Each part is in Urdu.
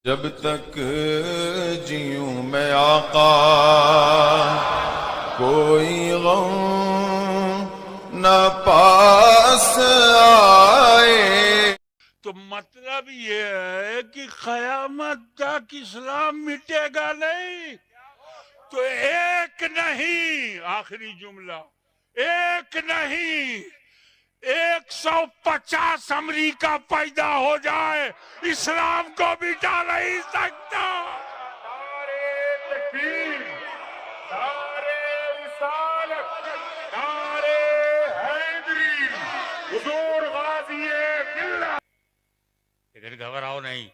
جب تک جیوں میں آقا کوئی غم نہ پاس آئے. تو مطلب یہ ہے کہ قیامت تک اسلام مٹے گا نہیں. تو ایک نہیں، آخری جملہ، ایک نہیں 150 امریکہ پیدا ہو جائے اسلام کو مٹا نہیں سکتا. نعرے تکبیر، نعرے رسالت، نعرے حیدری، حضور غازی ملت. لیکن گھبراؤ نہیں،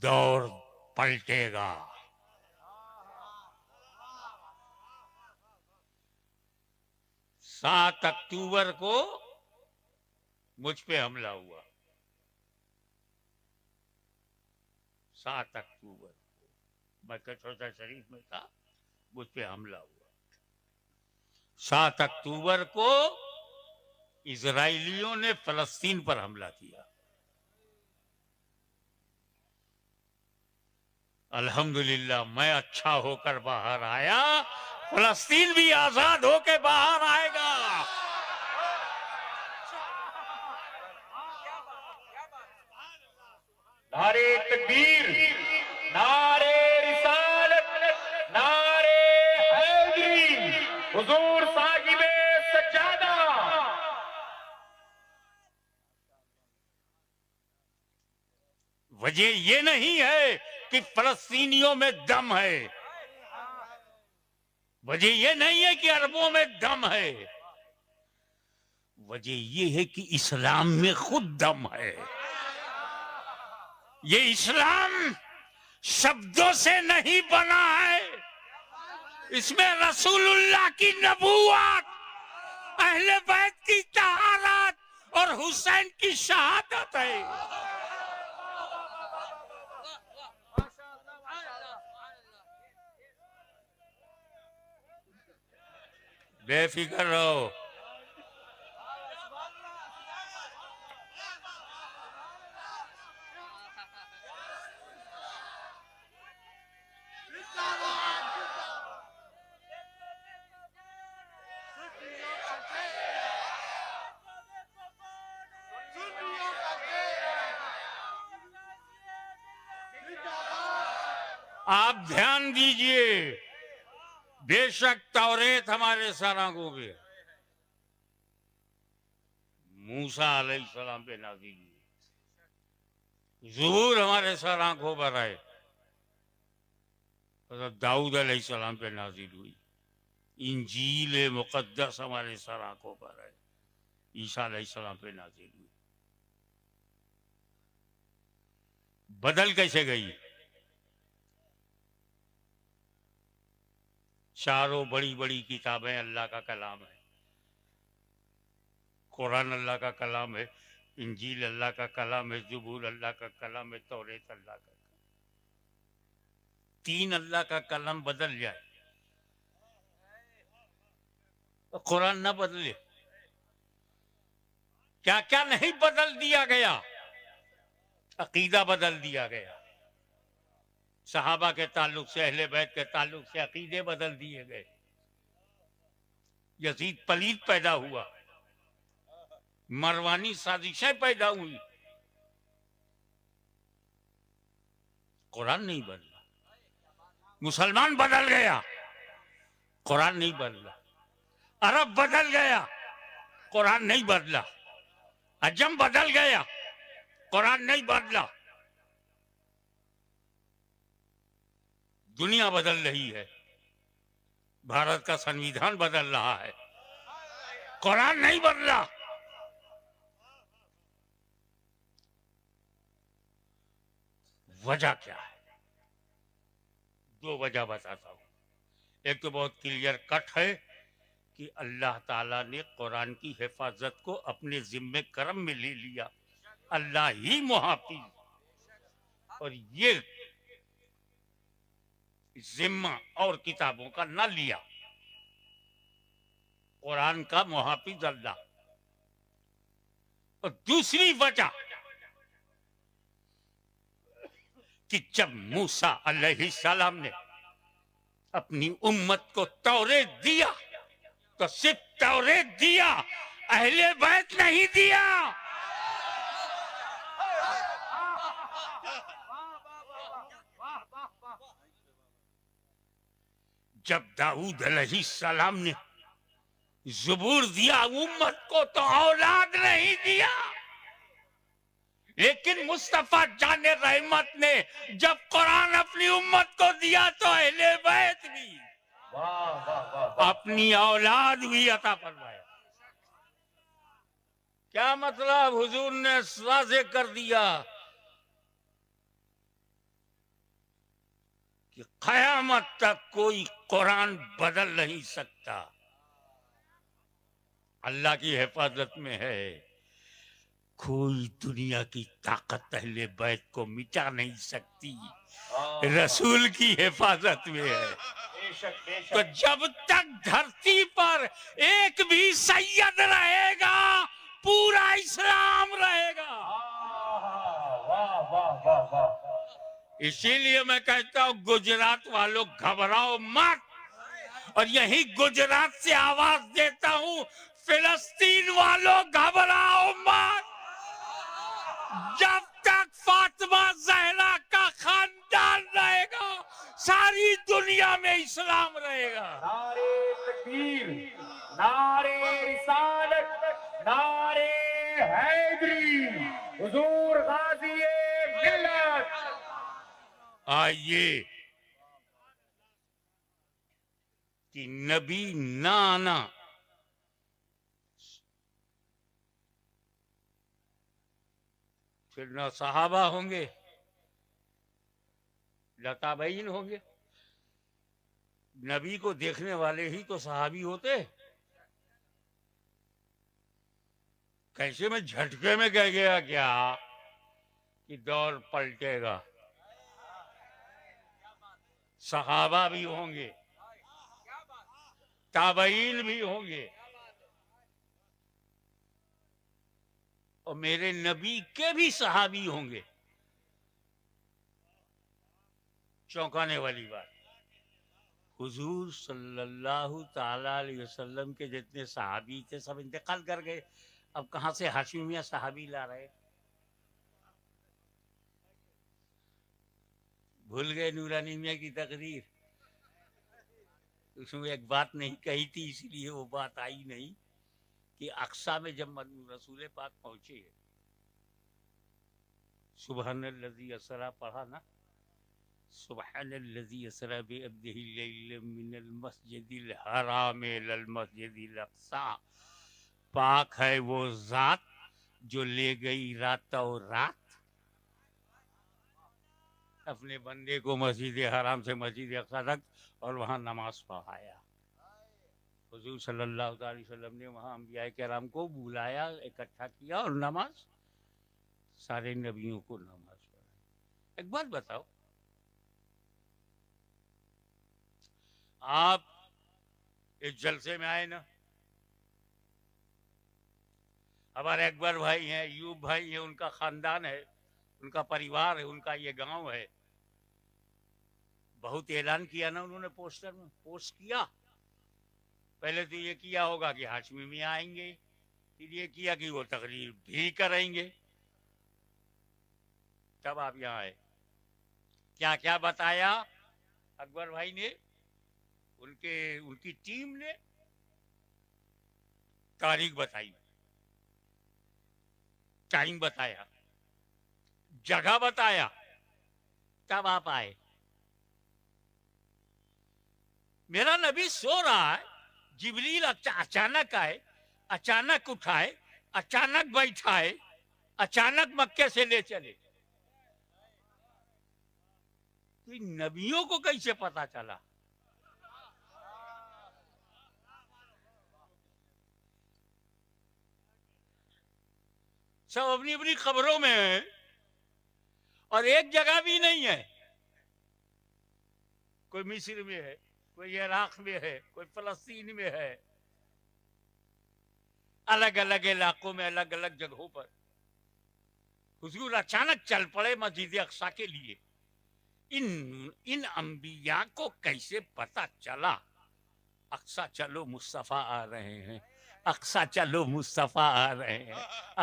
دور پلٹے گا. 7 اکتوبر کو مجھ پہ حملہ ہوا. 7 اکتوبر کو میں کچھوٹا شریف میں تھا، مجھ پہ حملہ ہوا. 7 اکتوبر کو اسرائیلیوں نے فلسطین پر حملہ کیا. الحمدللہ میں اچھا ہو کر باہر آیا، فلسطین بھی آزاد ہو کے باہر آئے گا. نعرے تکبیر، نعرے رسالت، نعرے حیدری، حضور صاحب سجادہ. وجہ یہ نہیں ہے کہ فلسطینیوں میں دم ہے، وجہ یہ نہیں ہے کہ عربوں میں دم ہے، وجہ یہ ہے کہ اسلام میں خود دم ہے. یہ اسلام شبدوں سے نہیں بنا ہے، اس میں رسول اللہ کی نبوت، اہل بیت کی طہارت اور حسین کی شہادت ہے. بے فکر رہو. آپ دھیان دیجئے، بے شک توریت ہمارے سر آنکھوں پہ، موسیٰ علیہ السلام پہ نازل ہوئی، ظہور ہمارے سر آنکھوں پر آئے، حضرت داؤد علیہ السلام پہ نازل ہوئی، انجیل مقدس ہمارے سر آنکھوں پر آئے، عیسیٰ علیہ السلام پہ نازل ہوئی. بدل کیسے گئی؟ چاروں بڑی بڑی کتابیں اللہ کا کلام ہے. قرآن اللہ کا کلام ہے، انجیل اللہ کا کلام ہے، زبور اللہ کا کلام ہے، توریت اللہ کا کلام. 3 اللہ کا کلام بدل جائے، قرآن نہ بدلے. کیا کیا نہیں بدل دیا گیا؟ عقیدہ بدل دیا گیا، صحابہ کے تعلق سے، اہل بیت کے تعلق سے عقیدے بدل دیے گئے. یزید پلید پیدا ہوا، مروانی سازشیں پیدا ہوئی، قرآن نہیں بدلا. مسلمان بدل گیا، قرآن نہیں بدلا. عرب بدل گیا، قرآن نہیں بدلا. عجم بدل گیا، قرآن نہیں بدلا. دنیا بدل رہی ہے، بھارت کا سنویدھان بدل رہا ہے، قرآن نہیں بدلا. وجہ کیا ہے؟ 2 وجہ بتاتا ہوں. ایک تو بہت کلیئر کٹ ہے کہ اللہ تعالیٰ نے قرآن کی حفاظت کو اپنے ذمہ کرم میں لے لیا، اللہ ہی محافظ. اور یہ ذمہ اور کتابوں کا نہ لیا، قرآن کا محافظ اللہ. اور دوسری وجہ کہ جب موسیٰ علیہ السلام نے اپنی امت کو توریت دیا تو صرف توریت دیا، اہل بیت نہیں دیا۔ جب داؤد علیہ السلام نے زبور دیا امت کو تو اولاد نہیں دیا، لیکن مصطفیٰ جان رحمت نے جب قرآن اپنی امت کو دیا تو اہل بیت بھی اپنی اولاد بھی عطا فرمایا۔ کیا مطلب؟ حضور نے واضح کر دیا کہ قیامت تک کوئی قرآن بدل نہیں سکتا، اللہ کی حفاظت میں ہے، کوئی دنیا کی طاقت اہل بیت کو مٹا نہیں سکتی، رسول کی حفاظت میں ہے۔ تو جب تک دھرتی پر ایک بھی سید رہے گا پورا اسلام رہے گا۔ اسی لیے میں کہتا ہوں گجرات والوں گھبراؤ مت، اور یہی گجرات سے آواز دیتا ہوں فلسطین والوں گھبراؤ مت۔ جب تک فاطمہ زہرا کا خاندان رہے گا ساری دنیا میں اسلام رہے گا۔ نعرے تکبیر، نعرے رسالت، نعرے حیدری، حضور غازی ملت۔ آئیے کہ نبی نہ آنا پھر نہ صحابہ ہوں گے نہ تابعین ہوں گے۔ نبی کو دیکھنے والے ہی تو صحابی ہوتے۔ کیسے میں جھٹکے میں کہہ گیا کیا کہ دور پلٹے گا؟ صحابہ بھی ہوں گے، تابعین بھی ہوں گے، اور میرے نبی کے بھی صحابی ہوں گے۔ چونکانے والی بات، حضور صلی اللہ تعالی علیہ وسلم کے جتنے صحابی تھے سب انتقال کر گئے، اب کہاں سے ہاشمی میاں صحابی لا رہے؟ بھول گئے نورانی میاں کی تقریر، اس میں ایک بات نہیں کہی تھی اس لیے وہ بات آئی نہیں کہ اقصی میں جب رسول پاک پہنچے، سبحان الذی اسریٰ پڑھا نا، سبحان الذی اسریٰ بعبدہ لیلا من المسجد الحرام الی المسجد الاقصی، پاک ہے وہ ذات جو لے گئی رات اور رات اپنے بندے کو مسجد حرام سے مسجد اقصی تک، اور وہاں نماز پڑھایا۔ حضور صلی اللہ علیہ وسلم نے وہاں انبیاء کرام کو بلایا، اکٹھا کیا اور نماز، سارے نبیوں کو نماز پڑھائی۔ ایک بات بتاؤ، آپ اس جلسے میں آئے نا، ہمارے اکبر بھائی ہیں، ایوب بھائی ہیں، ان کا خاندان ہے، ان کا پریوار ہے، ان کا یہ گاؤں ہے، بہت اعلان کیا نا انہوں نے، پوسٹر میں پوسٹ کیا۔ پہلے تو یہ کیا ہوگا کہ ہاشمی میاں آئیں گے، پھر یہ کیا کہ وہ تقریر بھی کریں گے، تب آپ یہاں آئے۔ کیا کیا بتایا اکبر بھائی نے، ان کی ٹیم نے؟ تاریخ بتائی، ٹائم بتایا، جگہ بتایا، تب آپ آئے۔ میرا نبی سو رہا ہے، جبریل اچانک آئے، اچانک اٹھائے، اچانک بیٹھائے، اچانک مکے سے لے چلے۔ تو نبیوں کو کیسے پتا چلا؟ سب اپنی اپنی خبروں میں ہیں اور ایک جگہ بھی نہیں ہے۔ کوئی مصر میں ہے، کوئی عراق میں ہے، کوئی فلسطین میں ہے، الگ الگ علاقوں میں، الگ الگ جگہوں پر۔ حضور اچانک چل پڑے مسجد اقصی کے لیے، ان انبیاء کو کیسے پتا چلا اقصی چلو مصطفیٰ آ رہے ہیں، اقصی چلو مصطفیٰ آ رہے ہیں،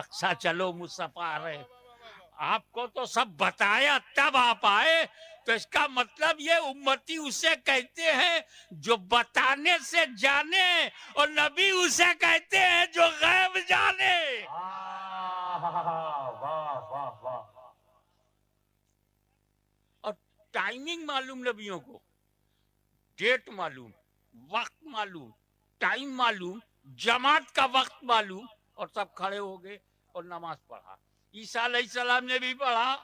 اقصی چلو مصطفیٰ آ رہے ہیں؟ آپ کو تو سب بتایا تب آپ آئے، تو اس کا مطلب یہ امتی اسے کہتے ہیں جو بتانے سے جانے، اور نبی اسے کہتے ہیں جو غیب جانے۔ واہ واہ واہ، اور ٹائمنگ معلوم نبیوں کو، ڈیٹ معلوم، وقت معلوم، ٹائم معلوم، جماعت کا وقت معلوم، اور سب کھڑے ہو گئے اور نماز پڑھا۔ عیسیٰ علیہ السلام نے بھی پڑھا۔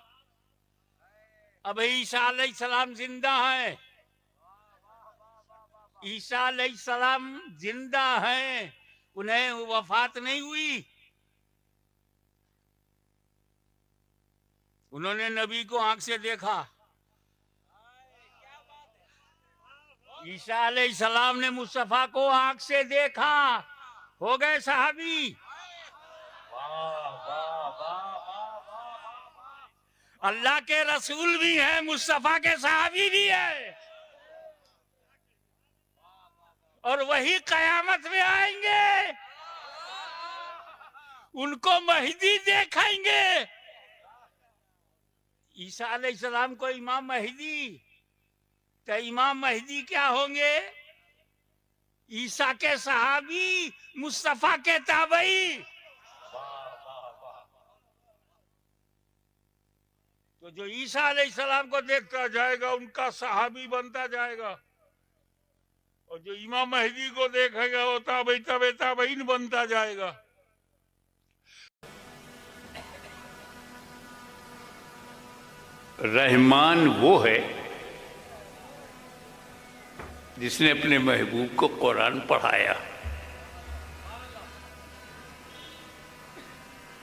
اب عیسیٰ علیہ السلام زندہ ہیں، عیسیٰ علیہ السلام زندہ ہیں، انہیں وفات نہیں ہوئی۔ انہوں نے نبی کو آنکھ سے دیکھا، عیسیٰ علیہ السلام نے مصطفیٰ کو آنکھ سے دیکھا، ہو گئے صحابی۔ اللہ کے رسول بھی ہیں، مصطفیٰ کے صحابی بھی ہیں، اور وہی قیامت میں آئیں گے، ان کو مہدی دیکھائیں گے۔ عیسیٰ علیہ السلام کو امام مہدی، تو امام مہدی کیا ہوں گے؟ عیسیٰ کے صحابی، مصطفیٰ کے تابعی۔ تو جو عیسیٰ علیہ السلام کو دیکھتا جائے گا ان کا صحابی بنتا جائے گا، اور جو امام مہدی کو دیکھے گا وہ تابعی تابعین بنتا جائے گا۔ رحمان وہ ہے جس نے اپنے محبوب کو قرآن پڑھایا۔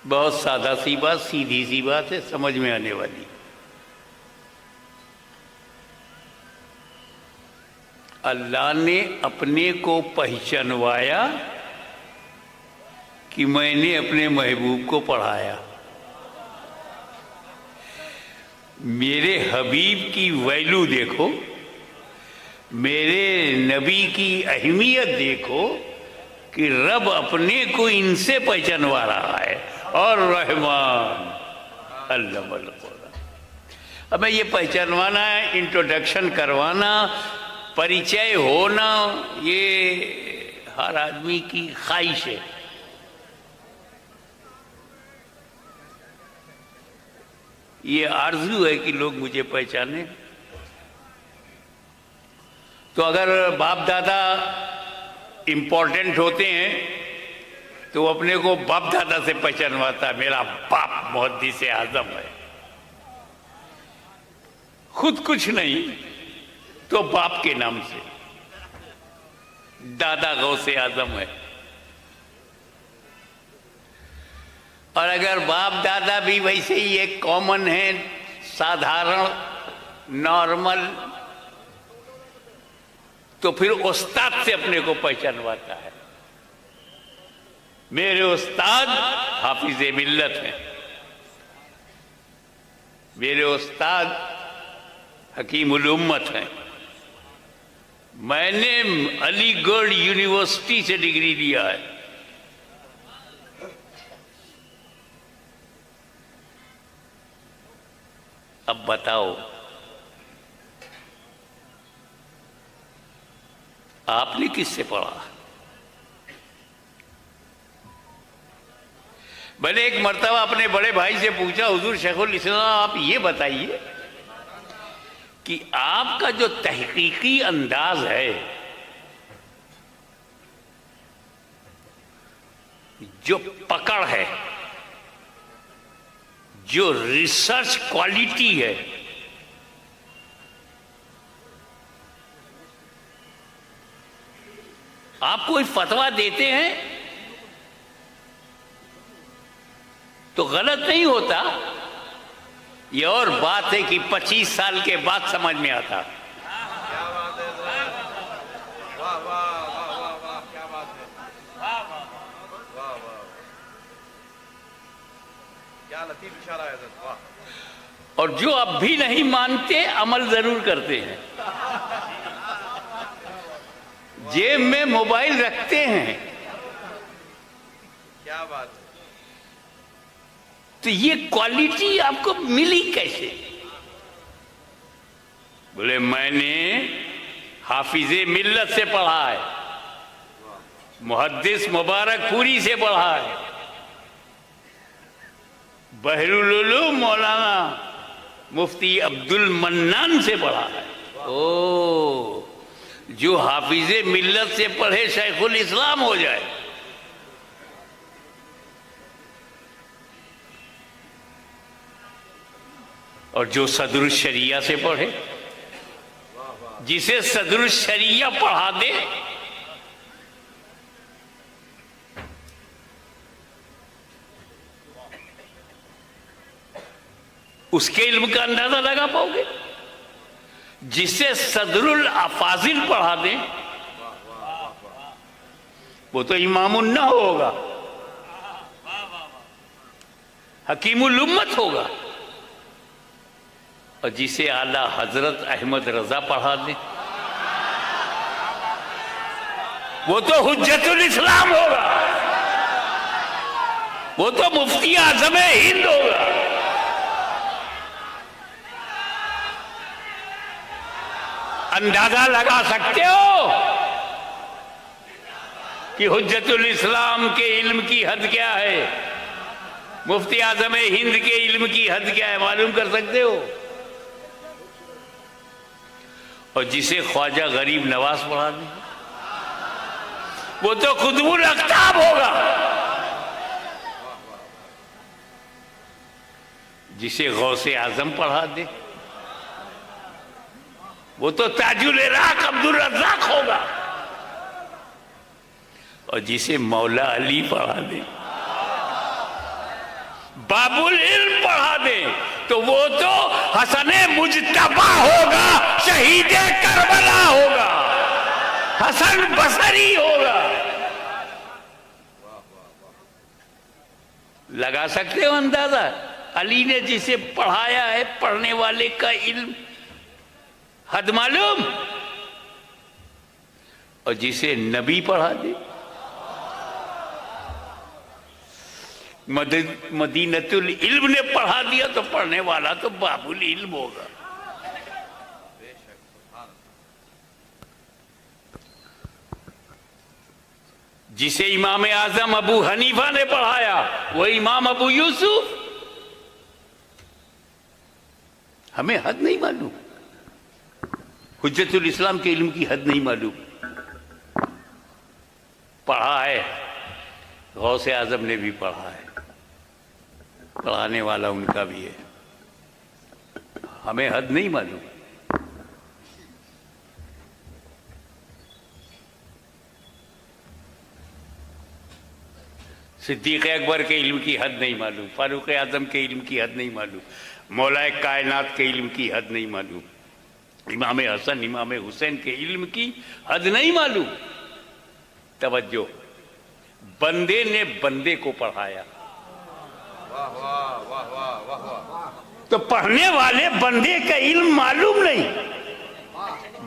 بہت سادہ سی بات، سیدھی سی بات ہے، سمجھ میں آنے والی۔ اللہ نے اپنے کو پہچانوایا کہ میں نے اپنے محبوب کو پڑھایا۔ میرے حبیب کی ویلو دیکھو، میرے نبی کی اہمیت دیکھو کہ رب اپنے کو ان سے پہچانوا رہا ہے، اور رحمان علم القرآن۔ ہمیں یہ پہچانوانا ہے، انٹروڈکشن کروانا، پریچے ہونا، یہ ہر آدمی کی خواہش ہے۔ یہ آرزو ہے کہ لوگ مجھے پہچانے۔ تو اگر باپ دادا امپورٹنٹ ہوتے ہیں تو وہ اپنے کو باپ دادا سے پہچانواتا ہے، میرا باپ محدث اعظم ہے۔ خود کچھ نہیں تو باپ کے نام سے، دادا غوث اعظم ہے۔ اور اگر باپ دادا بھی ویسے ہی ایک کامن ہے، سادھارن، نارمل، تو پھر استاد سے اپنے کو پہچانواتا ہے۔ میرے استاد حافظ ملت ہیں، میرے استاد حکیم الامت ہیں، میں نے علی گڑھ یونیورسٹی سے ڈگری لیا ہے۔ اب بتاؤ آپ نے کس سے پڑھا؟ میں نے ایک مرتبہ اپنے بڑے بھائی سے پوچھا، حضور شیخ الاسلام آپ یہ بتائیے کہ آپ کا جو تحقیقی انداز ہے، جو پکڑ ہے، جو ریسرچ کوالٹی ہے، آپ کوئی فتویٰ دیتے ہیں تو غلط نہیں ہوتا، یہ اور بات ہے کہ 25 سال کے بعد سمجھ میں آتا۔ اور جو اب بھی نہیں مانتے عمل ضرور کرتے ہیں، جیب میں موبائل رکھتے ہیں، کیا بات ہے؟ تو یہ کوالٹی آپ کو ملی کیسے؟ بولے میں نے حافظ ملت سے پڑھا ہے، محدث مبارک پوری سے پڑھا ہے، بحر العلوم مولانا مفتی عبد المنان سے پڑھا ہے۔ او، جو حافظ ملت سے پڑھے شیخ الاسلام ہو جائے۔ اور جو صدر الشریعہ سے پڑھے، جسے صدر الشریعہ پڑھا دے، اس کے علم کا اندازہ لگا پاؤ گے؟ جسے صدر الافاضل پڑھا دیں وہ تو امام النہ ہوگا، حکیم الامت ہوگا، اور جسے اعلیٰ حضرت احمد رضا پڑھا دیں وہ تو حجت الاسلام ہوگا، وہ تو مفتی اعظم ہند ہوگا۔ اندازہ لگا سکتے ہو کہ حجت الاسلام کے علم کی حد کیا ہے، مفتی اعظم ہند کے علم کی حد کیا ہے، معلوم کر سکتے ہو؟ اور جسے خواجہ غریب نواز پڑھا دیں وہ تو قطب الاقطاب ہوگا، جسے غوث اعظم پڑھا دے وہ تو تاج العراق عبد الرزاق ہوگا، اور جسے مولا علی پڑھا دے، باب العلم پڑھا دے تو وہ تو حسن مجتبی ہوگا، شہید کربلا ہوگا، حسن بصری ہوگا۔ لگا سکتے ہو اندازہ؟ علی نے جسے پڑھایا ہے، پڑھنے والے کا علم حد معلوم، اور جسے نبی پڑھا دے، مدینۃ العلم نے پڑھا دیا تو پڑھنے والا تو باب العلم ہوگا۔ جسے امام اعظم ابو حنیفہ نے پڑھایا وہ امام ابو یوسف۔ ہمیں حد نہیں معلوم، حجت الاسلام کے علم کی حد نہیں معلوم۔ پڑھا ہے، غوث اعظم نے بھی پڑھا ہے، پڑھانے والا ان کا بھی ہے، ہمیں حد نہیں معلوم۔ صدیق اکبر کے علم کی حد نہیں معلوم، فاروق اعظم کے علم کی حد نہیں معلوم، مولا کائنات کے علم کی حد نہیں معلوم، امام حسن امام حسین کے علم کی حد نہیں معلوم۔ توجہ، بندے نے بندے کو پڑھایا تو پڑھنے والے بندے کا علم معلوم نہیں،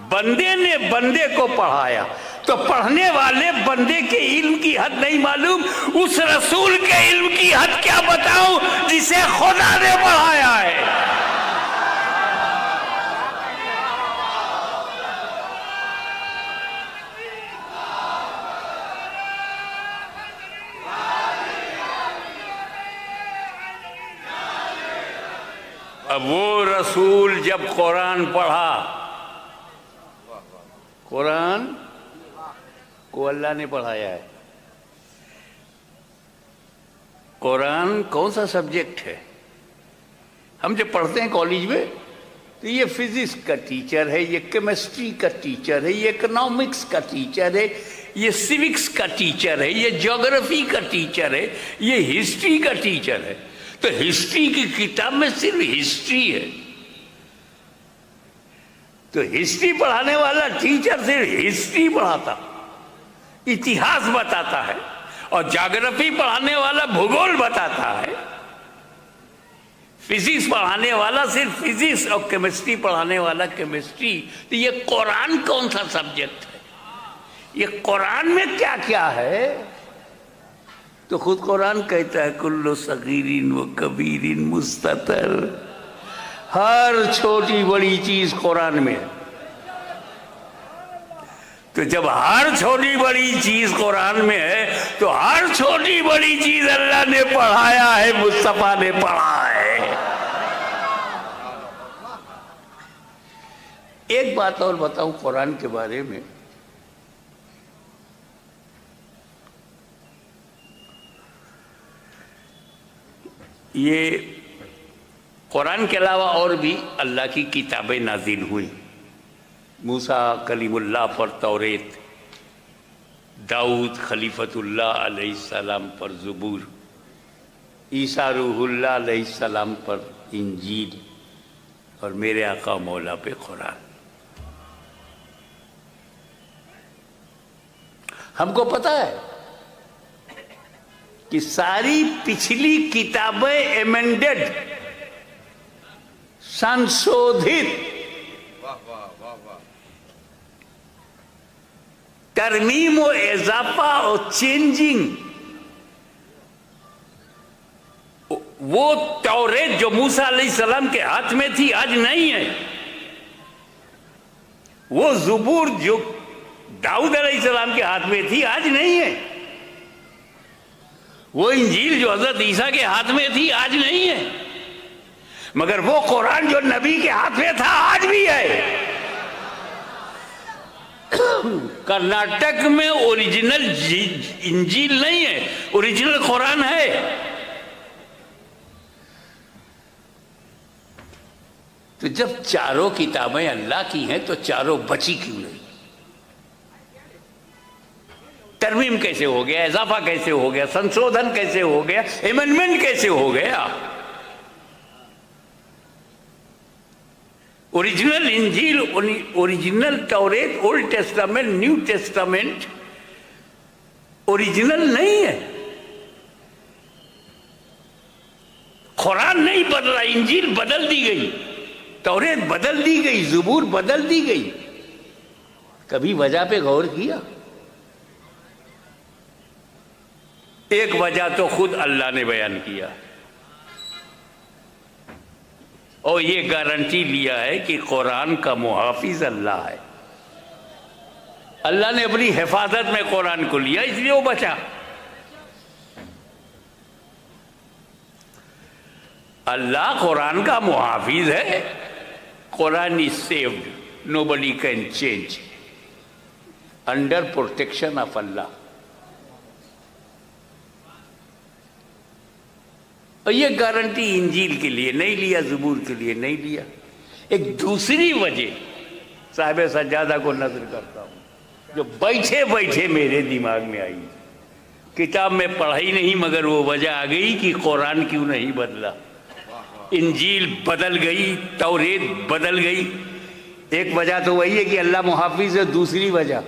بندے نے بندے کو پڑھایا تو پڑھنے والے بندے کے علم کی حد نہیں معلوم۔ اس رسول کے علم کی حد کیا بتاؤں جسے خدا نے پڑھایا ہے۔ اب وہ رسول جب قرآن پڑھا، قرآن کو اللہ نے پڑھایا ہے۔ قرآن کون سا سبجیکٹ ہے؟ ہم جب پڑھتے ہیں کالج میں تو یہ فزکس کا ٹیچر ہے، یہ کیمسٹری کا ٹیچر ہے، یہ اکنامکس کا ٹیچر ہے، یہ سیوکس کا ٹیچر ہے، یہ جیوگرافی کا ٹیچر ہے، یہ ہسٹری کا ٹیچر ہے۔ تو ہسٹری کی کتاب میں صرف ہسٹری ہے، تو ہسٹری پڑھانے والا ٹیچر صرف ہسٹری پڑھاتا، اتہاس بتاتا ہے، اور جیوگرافی پڑھانے والا بھگول بتاتا ہے۔ فزکس پڑھانے والا صرف فزکس اور کیمسٹری پڑھانے والا کیمسٹری. تو یہ قرآن کون سا سبجیکٹ ہے؟ یہ قرآن میں کیا کیا ہے؟ تو خود قرآن کہتا ہے کل صغیر و کبیر مستتر. ہر چھوٹی بڑی چیز قرآن میں ہے. تو جب ہر چھوٹی بڑی چیز قرآن میں ہے تو ہر چھوٹی بڑی چیز اللہ نے پڑھایا ہے، مصطفیٰ نے پڑھا ہے. ایک بات اور بتاؤں قرآن کے بارے میں. یہ قرآن کے علاوہ اور بھی اللہ کی کتابیں نازل ہوئی. موسیٰ کلیم اللہ پر توریت، داؤد خلیفۃ اللہ علیہ السلام پر زبور، عیسیٰ روح اللہ علیہ السلام پر انجیل، اور میرے آقا مولا پہ قرآن. ہم کو پتہ ہے کہ ساری پچھلی کتابیں ایمنڈڈ، سنشودھت، ترمیم و اضافہ اور چینجنگ. وہ توریت جو موسیٰ علیہ السلام کے ہاتھ میں تھی آج نہیں ہے. وہ زبور جو داؤد علیہ السلام کے ہاتھ میں تھی آج نہیں ہے. وہ انجیل جو حضرت عیسیٰ کے ہاتھ میں تھی آج نہیں ہے. مگر وہ قرآن جو نبی کے ہاتھ میں تھا آج بھی ہے. کرناٹک میں اوریجنل انجیل نہیں ہے، اوریجنل قرآن ہے. تو جب چاروں کتابیں اللہ کی ہیں تو چاروں بچی کیوں نہیں؟ ترمیم کیسے ہو گیا، اضافہ کیسے ہو گیا، سنشودھن کیسے ہو گیا، ایمنڈمنٹ کیسے ہو گیا؟ اوریجنل انجیل، اوریجنل توریت، old testament, new testament original نہیں ہے. قرآن نہیں بدلا، انجیل بدل دی گئی، توریت بدل دی گئی، زبور بدل دی گئی. کبھی وجہ پہ غور کیا؟ ایک وجہ تو خود اللہ نے بیان کیا اور یہ گارنٹی لیا ہے کہ قرآن کا محافظ اللہ ہے. اللہ نے اپنی حفاظت میں قرآن کو لیا، اس لیے وہ بچا. اللہ قرآن کا محافظ ہے. قرآن is saved, nobody can change, under protection of Allah. اور یہ گارنٹی انجیل کے لیے نہیں لیا، زبور کے لیے نہیں لیا. ایک دوسری وجہ صاحب سجادہ کو نظر کرتا ہوں جو بیٹھے بیٹھے میرے دماغ میں آئی. کتاب میں پڑھائی نہیں مگر وہ وجہ آ گئی کہ قرآن کیوں نہیں بدلا. انجیل بدل گئی، توریت بدل گئی. ایک وجہ تو وہی ہے کہ اللہ محافظ ہے. دوسری وجہ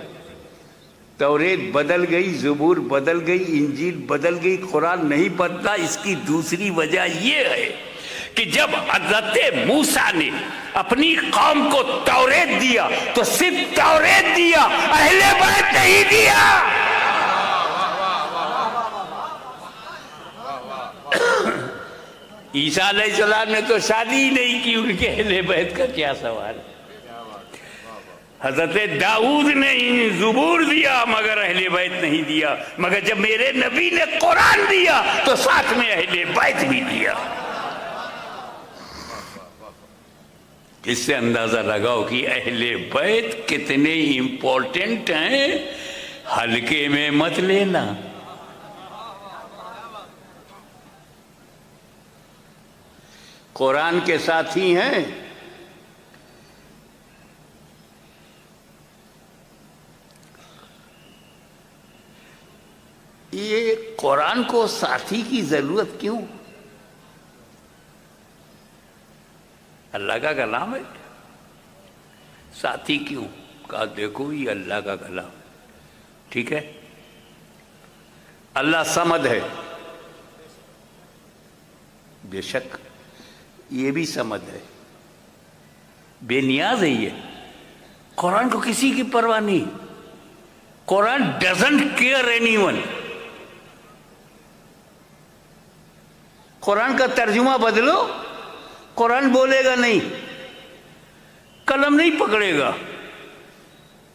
توریت بدل گئی، زبور بدل گئی، انجیل بدل گئی، قرآن نہیں بدلا. اس کی دوسری وجہ یہ ہے کہ جب حضرت موسیٰ نے اپنی قوم کو توریت دیا تو صرف توریت دیا، اہل بیت نہیں دیا. عیسیٰ علیہ السلام نے تو شادی ہی نہیں کی، ان کے اہل بیت کا کیا سوال. حضرت داؤد نے زبور دیا مگر اہل بیت نہیں دیا. مگر جب میرے نبی نے قرآن دیا تو ساتھ میں اہل بیت بھی دیا. اس سے اندازہ لگاؤ کہ اہل بیت کتنے امپورٹنٹ ہیں. ہلکے میں مت لینا. قرآن کے ساتھی ہیں. یہ قرآن کو ساتھی کی ضرورت کیوں؟ اللہ کا کلام ہے، ساتھی کیوں؟ کہا دیکھو یہ اللہ کا کلام ہے، ٹھیک ہے. اللہ صمد ہے، بے شک یہ بھی سمجھ ہے، بے نیاز ہے یہ. قرآن کو کسی کی پرواہ نہیں. قرآن ڈزنٹ کیئر اینی ون. قرآن کا ترجمہ بدلو، قرآن بولے گا نہیں، قلم نہیں پکڑے گا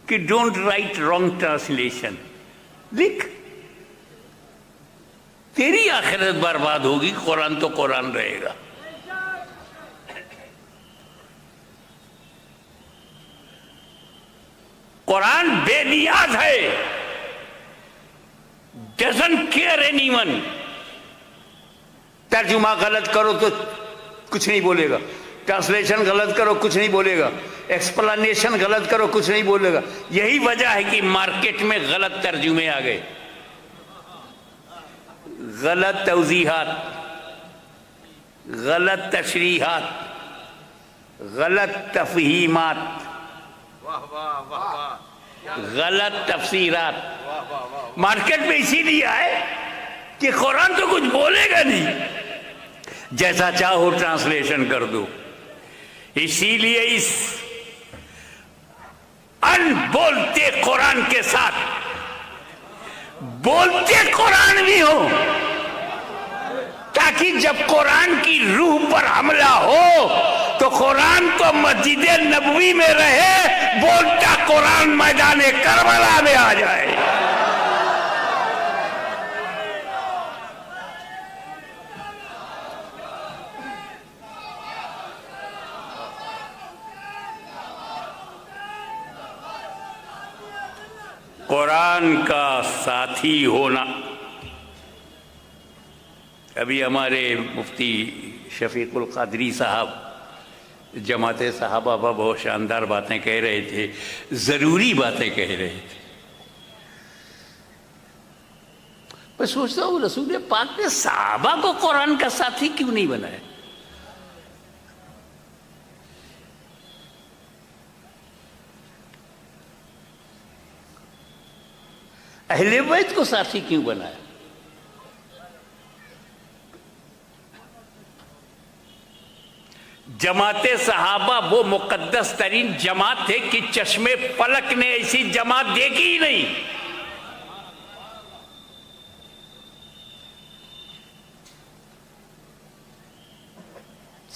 کہ ڈونٹ رائٹ رانگ ٹرانسلیشن. لکھ، تیری آخرت برباد ہوگی، قرآن تو قرآن رہے گا. قرآن بے نیاز ہے، ڈزنٹ کیئر اینی ون. ترجمہ غلط کرو تو کچھ نہیں بولے گا، ٹرانسلیشن غلط کرو کچھ نہیں بولے گا، ایکسپلانیشن غلط کرو کچھ نہیں بولے گا. یہی وجہ ہے کہ مارکیٹ میں غلط ترجمے آ گئے، غلط توضیحات، غلط تشریحات، غلط تفہیمات، غلط تفسیرات. مارکیٹ میں اسی لیے آئے کہ قرآن تو کچھ بولے گا نہیں، جیسا چاہو ٹرانسلیشن کر دو. اسی لیے اس ان بولتے قرآن کے ساتھ بولتے قرآن بھی ہو، تاکہ جب قرآن کی روح پر حملہ ہو تو قرآن تو مسجد نبوی میں رہے، بولتا قرآن میدان کربلا میں آ جائے. قرآن کا ساتھی ہونا. ابھی ہمارے مفتی شفیق القادری صاحب جماعت صحابہ پر بہت شاندار باتیں کہہ رہے تھے، ضروری باتیں کہہ رہے تھے. میں سوچتا ہوں رسول پاک نے صحابہ کو قرآن کا ساتھی کیوں نہیں بنایا؟ اہل بیت کو ساتھی کیوں بنایا؟ جماعت صحابہ وہ مقدس ترین جماعت تھے کہ چشمے فلک نے ایسی جماعت دیکھی ہی نہیں.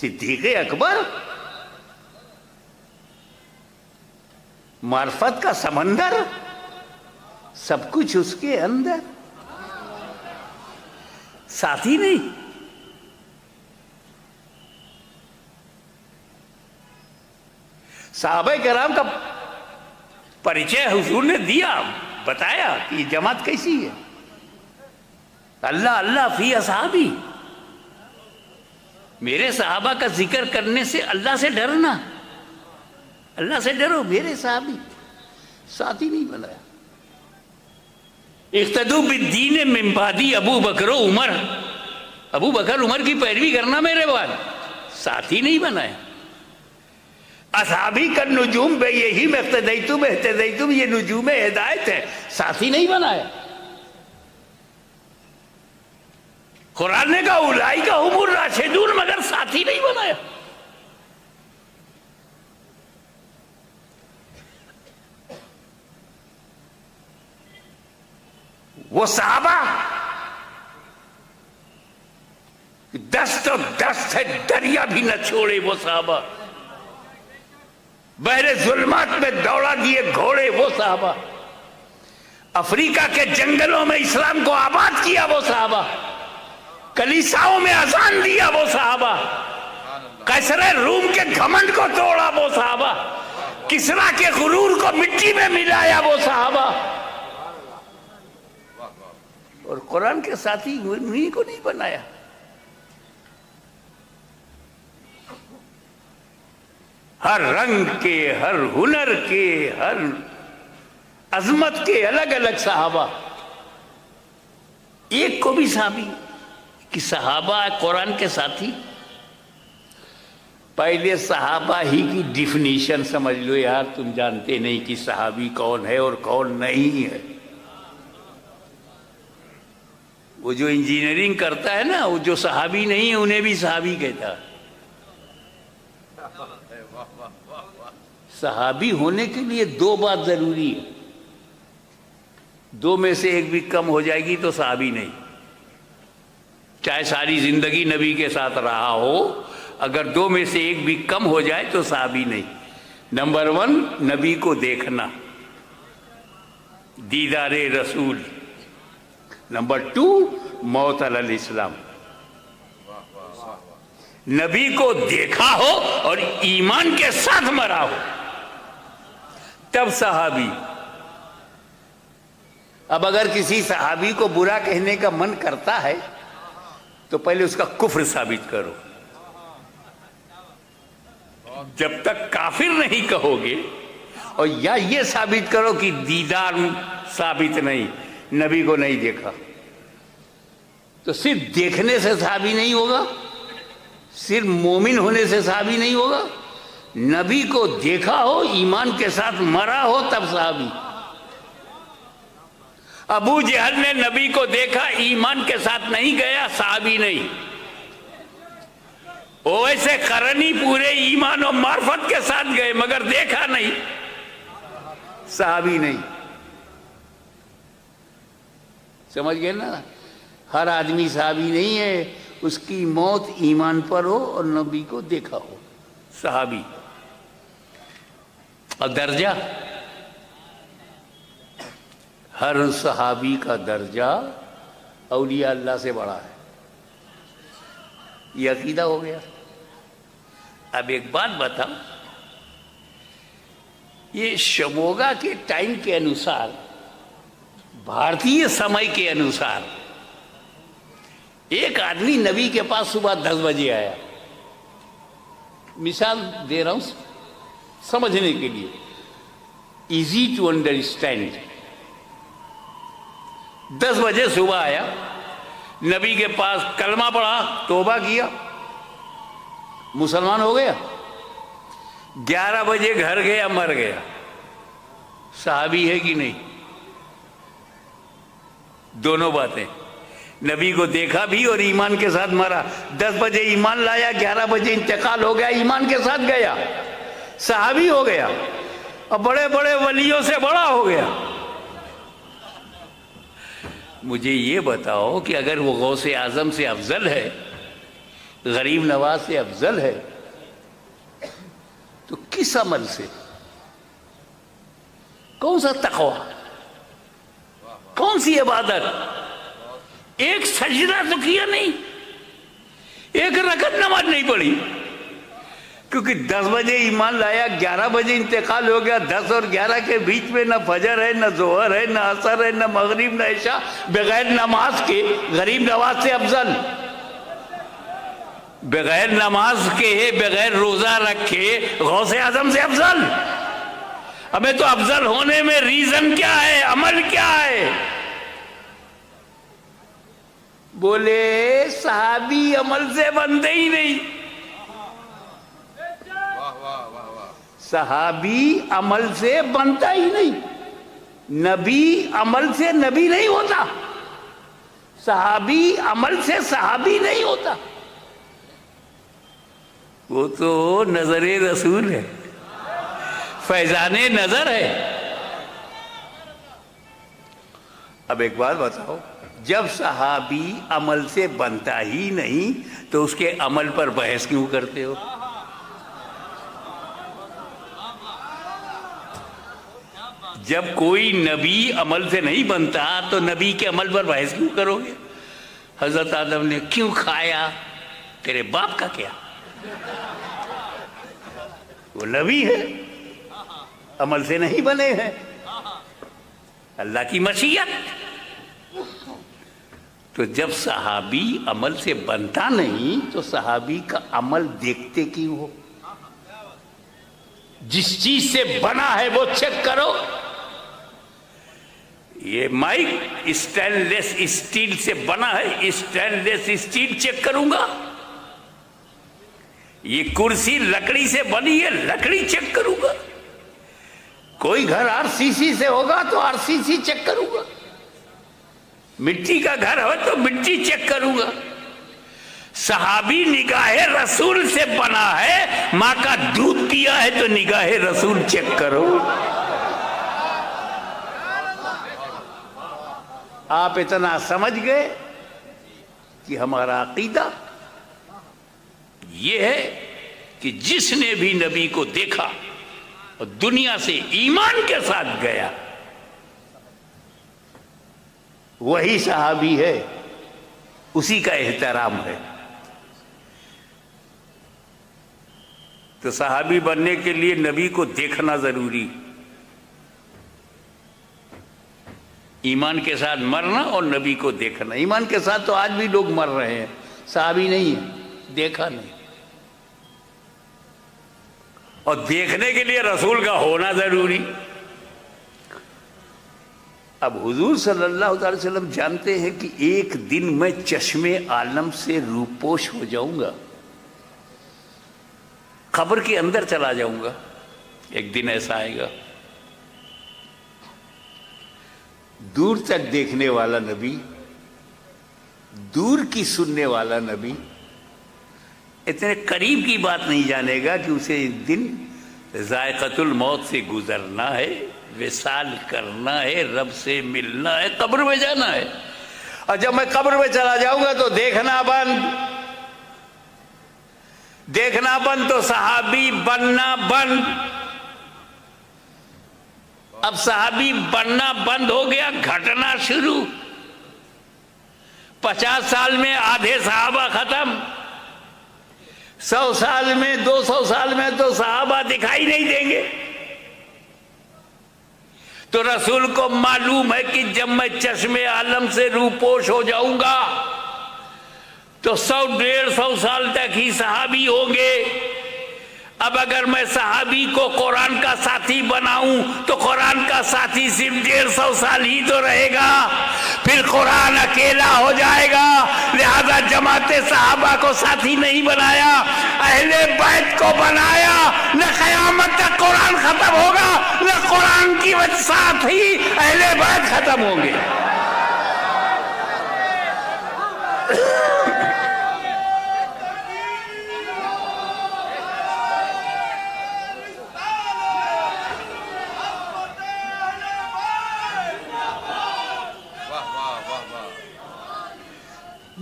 صدیق اکبر معرفت کا سمندر، سب کچھ اس کے اندر، ساتھی نہیں. صحابہ کرام کا پریچے حضور نے دیا، بتایا کہ یہ جماعت کیسی ہے. اللہ اللہ فی اصحابی، میرے صحابہ کا ذکر کرنے سے اللہ سے ڈرنا، اللہ سے ڈرو. میرے صحابی، ساتھی نہیں بنایا. اقتدوا بالدین من بعدی ابو بکر و عمر، ابو بکر عمر کی پیروی کرنا میرے بعد، ساتھی نہیں بنایا. اصحابی کا نجوم بے یہی میں اقتدیتم اہتدیتم، یہ نجوم ہدایت ہے، ساتھی نہیں بنایا. قرآن نے کہا اولئک ھم الراشدون، مگر ساتھی نہیں بنایا. وہ صحابہ دست و دست ہے، دریا بھی نہ چھوڑے. وہ صحابہ بحر ظلمات میں دوڑا دیے گھوڑے. وہ صحابہ افریقہ کے جنگلوں میں اسلام کو آباد کیا. وہ صحابہ کلیساؤں میں اذان دیا. وہ صحابہ قیصر روم کے گھمنڈ کو توڑا. وہ صحابہ کسریٰ کے غرور کو مٹی میں ملایا. وہ صحابہ اور قرآن کے ساتھی انہی کو نہیں بنایا. ہر رنگ کے، ہر ہنر کے، ہر عظمت کے الگ الگ صحابہ. ایک کو بھی صحابی کہ صحابہ قرآن کے ساتھی. پہلے صحابہ ہی کی ڈیفینیشن سمجھ لو یار. تم جانتے نہیں کہ صحابی کون ہے اور کون نہیں ہے. وہ جو انجینئرنگ کرتا ہے نا، وہ جو صحابی نہیں ہے انہیں بھی صحابی کہتا ہے. صحابی ہونے کے لیے دو بات ضروری ہے، دو میں سے ایک بھی کم ہو جائے گی تو صحابی نہیں، چاہے ساری زندگی نبی کے ساتھ رہا ہو، اگر دو میں سے ایک بھی کم ہو جائے تو صحابی نہیں۔ نمبر 1 نبی کو دیکھنا، دیدار رسول۔ نمبر 2 موت علی الاسلام، نبی کو دیکھا ہو اور ایمان کے ساتھ مرا ہو تب صحابی۔ اب اگر کسی صحابی کو برا کہنے کا من کرتا ہے تو پہلے اس کا کفر ثابت کرو، جب تک کافر نہیں کہو گے، اور یا یہ ثابت کرو کہ دیدار ثابت نہیں، نبی کو نہیں دیکھا، تو صرف دیکھنے سے صحابی نہیں ہوگا، صرف مومن ہونے سے صحابی نہیں ہوگا، نبی کو دیکھا ہو، ایمان کے ساتھ مرا ہو تب صحابی۔ ابو جہل نے نبی کو دیکھا، ایمان کے ساتھ نہیں گیا، صحابی نہیں۔ ویسے قرنی پورے ایمان و معرفت کے ساتھ گئے مگر دیکھا نہیں، صحابی نہیں۔ سمجھ گئے نا؟ ہر آدمی صحابی نہیں ہے، اس کی موت ایمان پر ہو اور نبی کو دیکھا ہو، صحابی۔ اور درجہ، ہر صحابی کا درجہ اولیاء اللہ سے بڑا ہے، یہ عقیدہ ہو گیا۔ اب ایک بات بتاؤ، یہ شموگا کے ٹائم کے انوسار، بھارتی سمے کے انوسار، ایک آدمی نبی کے پاس صبح 10 بجے آیا، مثال دے رہا ہوں سمجھنے کے لیے، ایزی ٹو انڈرسٹینڈ۔ 10 بجے صبح آیا، نبی کے پاس کلمہ پڑھا، توبہ کیا، مسلمان ہو گیا۔ 11 بجے گھر گیا، مر گیا، صحابی ہے کہ نہیں؟ دونوں باتیں، نبی کو دیکھا بھی اور ایمان کے ساتھ مرا۔ 10 بجے ایمان لایا، 11 بجے انتقال ہو گیا، ایمان کے ساتھ گیا، صحابی ہو گیا، اور بڑے بڑے ولیوں سے بڑا ہو گیا۔ مجھے یہ بتاؤ کہ اگر وہ غوث اعظم سے افضل ہے، غریب نواز سے افضل ہے، تو کس عمل سے؟ کون سا تقوی، کون سی عبادت؟ ایک سجدہ تو کیا نہیں، ایک رکعت نماز نہیں پڑھی، کیونکہ 10 بجے ایمان لایا، 11 بجے انتقال ہو گیا۔ 10 اور 11 کے بیچ میں نہ فجر ہے، نہ ظہر ہے، نہ عصر ہے، نہ مغرب، نہ عشاء، بغیر نماز کے غریب نواز سے افضل، بغیر نماز کے، بغیر روزہ رکھے غوث اعظم سے افضل۔ ہمیں تو افضل ہونے میں ریزن کیا ہے، عمل کیا ہے؟ بولے صحابی عمل سے بنتے ہی نہیں، صحابی عمل سے بنتا ہی نہیں، نبی عمل سے نبی نہیں ہوتا، صحابی عمل سے صحابی نہیں ہوتا، وہ تو نظر رسول ہے، فیضان نظر ہے۔ اب ایک بات بتاؤ، جب صحابی عمل سے بنتا ہی نہیں تو اس کے عمل پر بحث کیوں کرتے ہو؟ جب کوئی نبی عمل سے نہیں بنتا تو نبی کے عمل پر بحث کیوں کرو گے؟ حضرت آدم نے کیوں کھایا؟ تیرے باپ کا کیا؟ وہ نبی ہے، عمل سے نہیں بنے ہیں، اللہ کی مشیت۔ تو جب صحابی عمل سے بنتا نہیں تو صحابی کا عمل دیکھتے کیوں ہو؟ جس چیز سے بنا ہے وہ چیک کرو۔ یہ مائک اسٹین لیس اسٹیل سے بنا ہے، اسٹین لیس اسٹیل چیک کروں گا۔ یہ کرسی لکڑی سے بنی ہے، لکڑی چیک کروں گا۔ کوئی گھر RCC سے ہوگا تو RCC چیک کروں گا، مٹی کا گھر ہو تو مٹی چیک کروں گا۔ صحابی نگاہ رسول سے بنا ہے، ماں کا دودھ پیا ہے تو نگاہ رسول چیک کرو۔ آپ اتنا سمجھ گئے کہ ہمارا عقیدہ یہ ہے کہ جس نے بھی نبی کو دیکھا اور دنیا سے ایمان کے ساتھ گیا وہی صحابی ہے، اسی کا احترام ہے۔ تو صحابی بننے کے لیے نبی کو دیکھنا ضروری، ایمان کے ساتھ مرنا اور نبی کو دیکھنا۔ ایمان کے ساتھ تو آج بھی لوگ مر رہے ہیں، صحابی نہیں ہے، دیکھا نہیں۔ اور دیکھنے کے لیے رسول کا ہونا ضروری۔ اب حضور صلی اللہ علیہ وسلم جانتے ہیں کہ ایک دن میں چشم عالم سے روپوش ہو جاؤں گا، قبر کے اندر چلا جاؤں گا، ایک دن ایسا آئے گا۔ دور تک دیکھنے والا نبی، دور کی سننے والا نبی اتنے قریب کی بات نہیں جانے گا کہ اسے ایک دن ذائقۃ الموت سے گزرنا ہے، وصال کرنا ہے، رب سے ملنا ہے، قبر میں جانا ہے۔ اور جب میں قبر میں چلا جاؤں گا تو دیکھنا بند، دیکھنا بند تو صحابی بننا بند۔ اب صحابی بننا بند ہو گیا، گھٹنا شروع۔ 50 سال میں آدھے صحابہ ختم، 100 سال میں 200 سال میں تو صحابہ دکھائی نہیں دیں گے۔ تو رسول کو معلوم ہے کہ جب میں چشم عالم سے روپوش ہو جاؤں گا تو 100-150 سال تک ہی صحابی ہوں گے۔ اب اگر میں صحابی کو قرآن کا ساتھی بناؤں تو قرآن کا ساتھی صرف 150 سال ہی تو رہے گا، پھر قرآن اکیلا ہو جائے گا۔ لہذا جماعت صحابہ کو ساتھی نہیں بنایا، اہل بیت کو بنایا۔ نہ قیامت تک قرآن ختم ہوگا، نہ قرآن کی وجہ ساتھ ہی اہل بیت ختم ہوں گے۔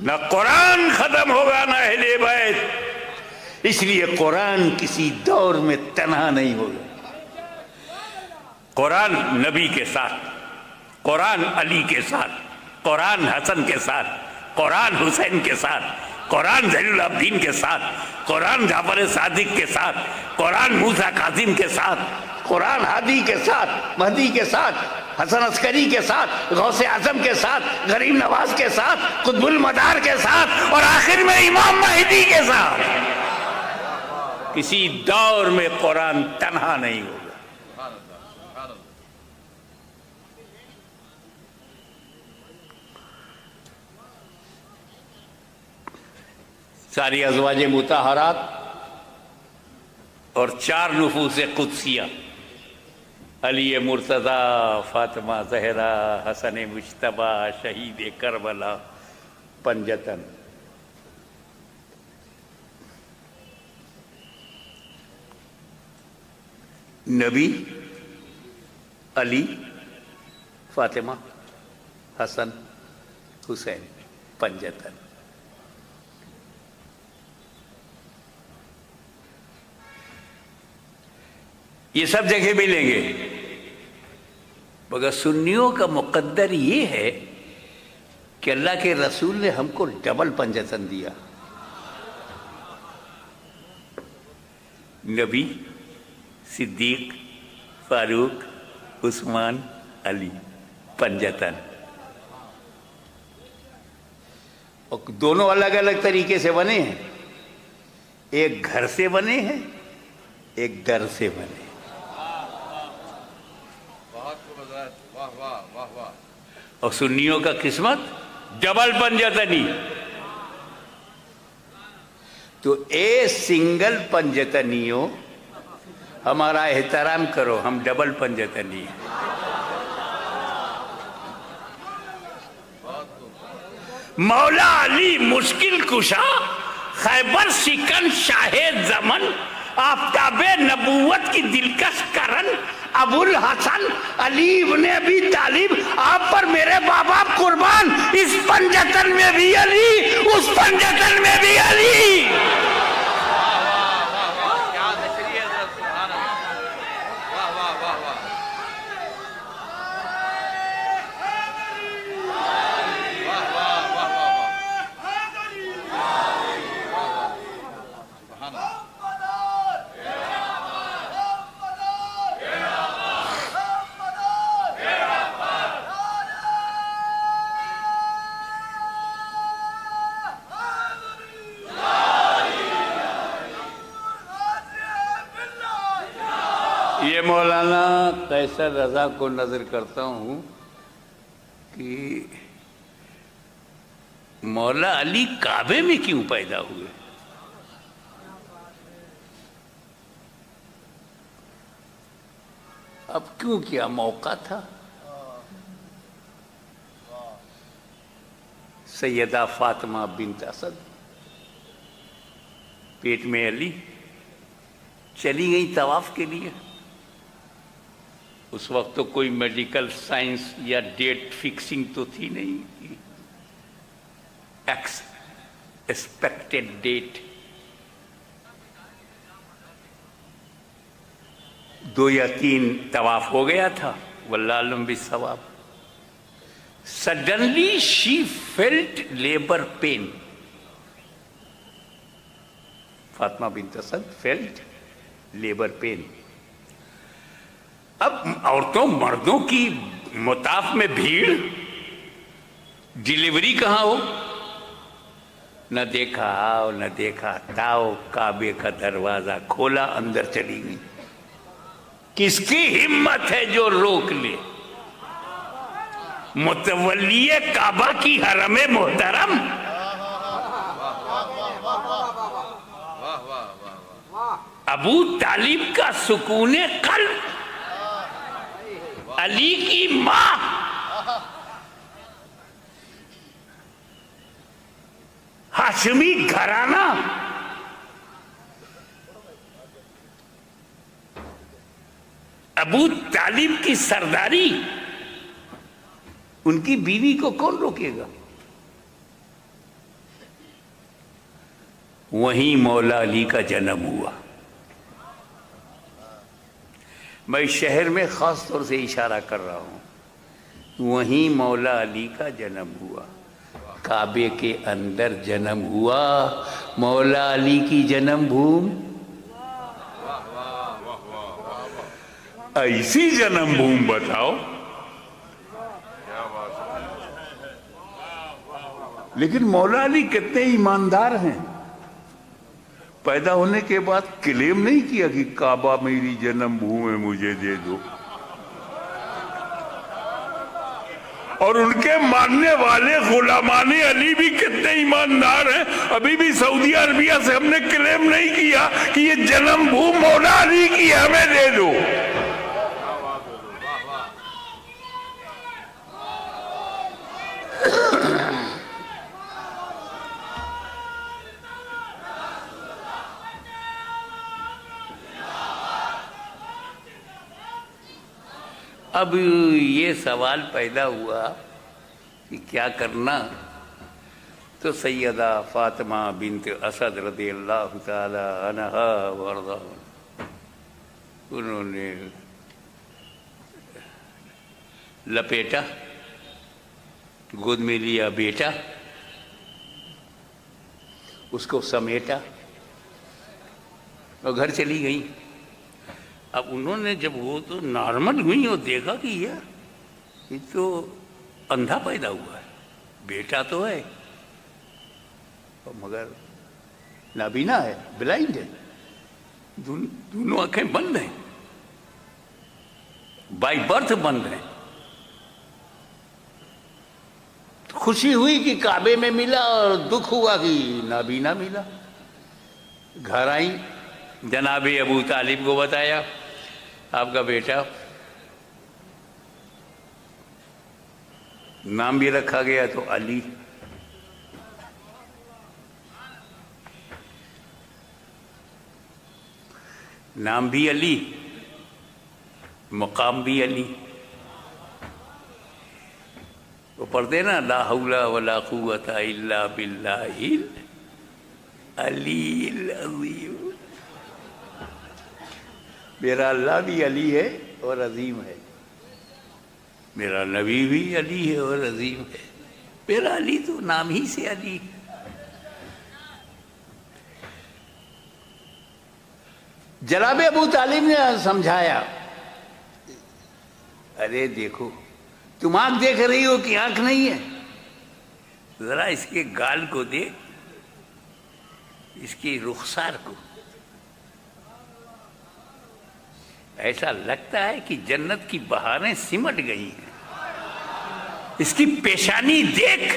نہ قرآن ختم ہوگا نہ اہل بیت، اس لیے قرآن کسی دور میں تنہا نہیں ہوگا۔ قرآن نبی کے ساتھ، قرآن علی کے ساتھ، قرآن حسن کے ساتھ، قرآن حسین کے ساتھ، قرآن زین العابدین کے ساتھ، قرآن جعفر صادق کے ساتھ، قرآن موسیٰ کاظم کے ساتھ، قرآن ہادی کے ساتھ، مہدی کے ساتھ، حسن عسکری کے ساتھ، غوث اعظم کے ساتھ، غریب نواز کے ساتھ، قطب المدار کے ساتھ، اور آخر میں امام مہدی کے ساتھ۔ کسی دور میں قرآن تنہا نہیں ہوگا۔ ساری ازواج مطہرات اور 4 نفوس قدسیہ، علی مرتضی، فاطمہ زہرا، حسن مجتبی، شہید کربلا، پنجتن۔ نبی، علی، فاطمہ، حسن، حسین، پنجتن۔ یہ سب جگہ ملیں گے، مگر سنیوں کا مقدر یہ ہے کہ اللہ کے رسول نے ہم کو ڈبل پنجتن دیا۔ نبی، صدیق، فاروق، عثمان، علی، پنجتن۔ اور دونوں الگ الگ طریقے سے بنے ہیں، ایک گھر سے بنے ہیں، ایک در سے بنے۔ اور سنیوں کا قسمت ڈبل پنجتنی۔ تو اے سنگل پنجتنیوں، ہمارا احترام کرو، ہم ڈبل پنجتنی ہیں۔ مولا علی مشکل کشا، خیبر شکن شاہ زمن آفتاب نبوت کی دلکش کرن ابو الحسن علی ابن ابی طالب، آپ پر میرے باپ باپ قربان، اس پنجتن میں بھی علی، اس پنجتن میں بھی علی. یہ مولانا قیصر رضا کو نظر کرتا ہوں کہ مولا علی کعبے میں کیوں پیدا ہوئے؟ اب کیوں کیا موقع تھا؟ سیدہ فاطمہ بنت اسد پیٹ میں علی چلی گئی طواف کے لیے. اس وقت تو کوئی میڈیکل سائنس یا ڈیٹ فکسنگ تو تھی نہیں، ایکسپیکٹڈ ڈیٹ. 2 یا 3 طواف ہو گیا تھا، واللہ علم بالصواب. سڈنلی شی فیلٹ لیبر پین. فاطمہ بنت اسد فیلٹ لیبر پین. اب عورتوں مردوں کی مطاف میں بھیڑ، ڈیلیوری کہاں ہو؟ نہ دیکھا آؤ نہ دیکھا تاؤ، کعبے کا دروازہ کھولا، اندر چلی گئی. کس کی ہمت ہے جو روک لے؟ متولی کعبہ کی حرم محترم، ابو طالب کا سکون قلب، علی کی ماں، ہاشمی گھرانہ، ابو طالب کی سرداری، ان کی بیوی کو کون روکے گا؟ وہیں مولا علی کا جنم ہوا. میں شہر میں خاص طور سے اشارہ کر رہا ہوں، وہیں مولا علی کا جنم ہوا. کعبے کے اندر جنم ہوا، مولا علی کی جنم بھوم. ایسی جنم بھوم بتاؤ. لیکن مولا علی کتنے ایماندار ہیں، پیدا ہونے کے بعد کلیم نہیں کیا کہ کعبہ میری جنم بھوم ہے، مجھے دے دو. اور ان کے ماننے والے غلامان علی بھی کتنے ایماندار ہیں. ابھی بھی سعودی عربیہ سے ہم نے کلیم نہیں کیا کہ یہ جنم بھوم مولا علی کی ہے، ہمیں دے دو. اب یہ سوال پیدا ہوا کہ کیا کرنا، تو سیدہ فاطمہ بنت اسد رضی اللہ تعالی عنہا وارضاہا، انہوں نے لپیٹا، گود میں لیا بیٹا، اس کو سمیٹا اور گھر چلی گئی. اب انہوں نے جب وہ تو نارمل ہوئی اور دیکھا کہ یہ تو اندھا پیدا ہوا ہے، بیٹا تو ہے مگر نابینا ہے، بلائنڈ ہے، دونوں آنکھیں بند ہیں، بائی برتھ بند ہیں. خوشی ہوئی کہ کعبے میں ملا اور دکھ ہوا کہ نابینا ملا. گھر آئی، جناب ابو طالب کو بتایا آپ کا بیٹا، نام بھی رکھا گیا تو علی. نام بھی علی، مقام بھی علی. وہ پڑھتے نا لا حول ولا قوت الا باللہ العلی العظیم. میرا اللہ بھی علی ہے اور عظیم ہے، میرا نبی بھی علی ہے اور عظیم ہے. میرا علی تو نام ہی سے علی. جناب ابو طالب نے سمجھایا، ارے دیکھو تم آنکھ دیکھ رہی ہو کہ آنکھ نہیں ہے، ذرا اس کے گال کو دیکھ، اس کی رخسار کو. ایسا لگتا ہے کہ جنت کی بہاریں سمٹ گئی ہیں. اس کی پیشانی دیکھ،